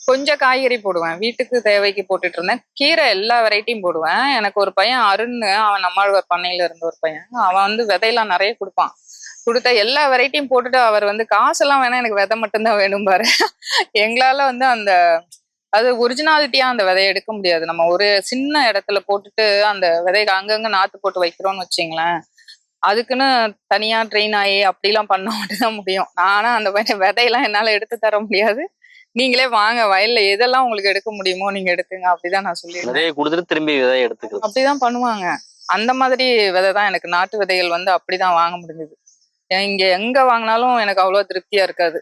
கொஞ்சம் காய்கறி போடுவேன். வீட்டுக்கு தேவைக்கு போட்டுட்டு இருந்தேன். கீரை எல்லா வெரைட்டியும் போடுவேன். எனக்கு ஒரு பையன் அருண், அவன் நம்மாழ்வார் பண்ணையில இருந்த ஒரு பையன். அவன் வந்து விதையெல்லாம் நிறைய குடுப்பான். குடுத்த எல்லா வெரைட்டியும் போட்டுட்டு அவர் வந்து காசெல்லாம் வேணா, எனக்கு விதை மட்டும்தான் வேணும் பாரு. எங்களால வந்து அந்த அது ஒரிஜினாலிட்டியா அந்த விதைய எடுக்க முடியாது. நம்ம ஒரு சின்ன இடத்துல போட்டுட்டு அந்த விதைய அங்கங்க நாத்து போட்டு வைக்கிறோம்னு வச்சுங்களேன், அதுக்குன்னு தனியா ட்ரெயின் ஆகி அப்படிலாம் பண்ண மட்டும்தான் முடியும். ஆனா அந்த விதையெல்லாம் என்னால எடுத்து தர முடியாது. நீங்களே வாங்க, வயல்ல எதெல்லாம் உங்களுக்கு எடுக்க முடியுமோ நீங்க எடுத்துங்க அப்படிதான் நான் சொல்லிடுவேன். விதையை கொடுத்துட்டு திரும்பி விதையை எடுத்துக்கலாம். அப்படிதான் பண்ணுவாங்க. அந்த மாதிரி விதை தான் எனக்கு நாட்டு விதைகள் வந்து அப்படிதான் வாங்க முடிஞ்சது. இங்க எங்க வாங்கினாலும் எனக்கு அவ்வளவு திருப்தியா இருக்காது.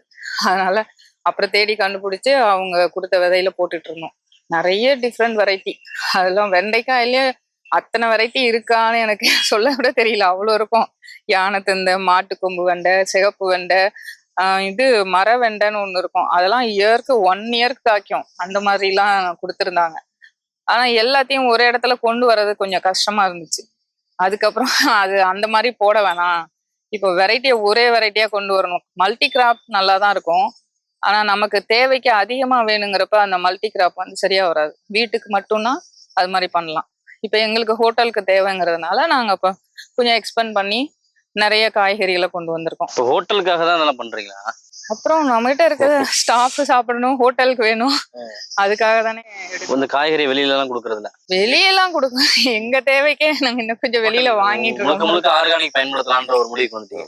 அதனால அப்புறம் தேடி கண்டுபிடிச்சு அவங்க கொடுத்த விதையில போட்டுட்டு இருந்தோம். நிறைய டிஃப்ரெண்ட் வெரைட்டி. அதெல்லாம் வெண்டைக்காயிலே அத்தனை வெரைட்டி இருக்கான்னு எனக்கு சொல்ல கூட தெரியல, அவ்வளோ இருக்கும். யானை தந்தை, மாட்டு கொம்பு வெண்டை, சிகப்பு வெண்டை, இது மர வெண்டைன்னு ஒண்ணு இருக்கும். அதெல்லாம் இயருக்கு 1 இயருக்கு காய்க்கும். அந்த மாதிரிலாம் கொடுத்துருந்தாங்க. ஆனா எல்லாத்தையும் ஒரே இடத்துல கொண்டு வர்றது கொஞ்சம் கஷ்டமா இருந்துச்சு. அதுக்கப்புறம் அது அந்த மாதிரி போட வேணாம், இப்போ வெரைட்டியை ஒரே வெரைட்டியா கொண்டு வரணும். மல்டி கிராப் நல்லா தான் இருக்கும். ஆனா நமக்கு தேவைக்கு அதிகமா வேணுங்கிறப்ப அந்த மல்டி கிராப் வந்து சரியா வராது. வீட்டுக்கு மட்டும்னா அது மாதிரி பண்ணலாம். இப்ப எங்களுக்கு ஹோட்டலுக்கு தேவைங்கிறதுனால நாங்க இப்ப கொஞ்சம் எக்ஸ்பெண்ட் பண்ணி நிறைய காய்கறிகளை கொண்டு வந்திருக்கோம். ஹோட்டலுக்காக தான் அதெல்லாம் பண்றீங்களா? அப்புறம் நம்மகிட்ட இருக்கிற ஸ்டாஃப் சாப்பிடணும், ஹோட்டலுக்கு வேணும், அதுக்காக தானே. இந்த காய்கறி வெளியில எல்லாம் கொடுக்கறதுல வெளியெல்லாம் கொடுக்கும். எங்க தேவைக்கே நாங்க இன்னும் கொஞ்சம் வெளியில வாங்கிட்டு இருக்கோம். முழுக்க ஆர்கானிக் பயன்படுத்தலாம்ன்ற ஒரு முடிவுக்கு வந்துட்டீங்க.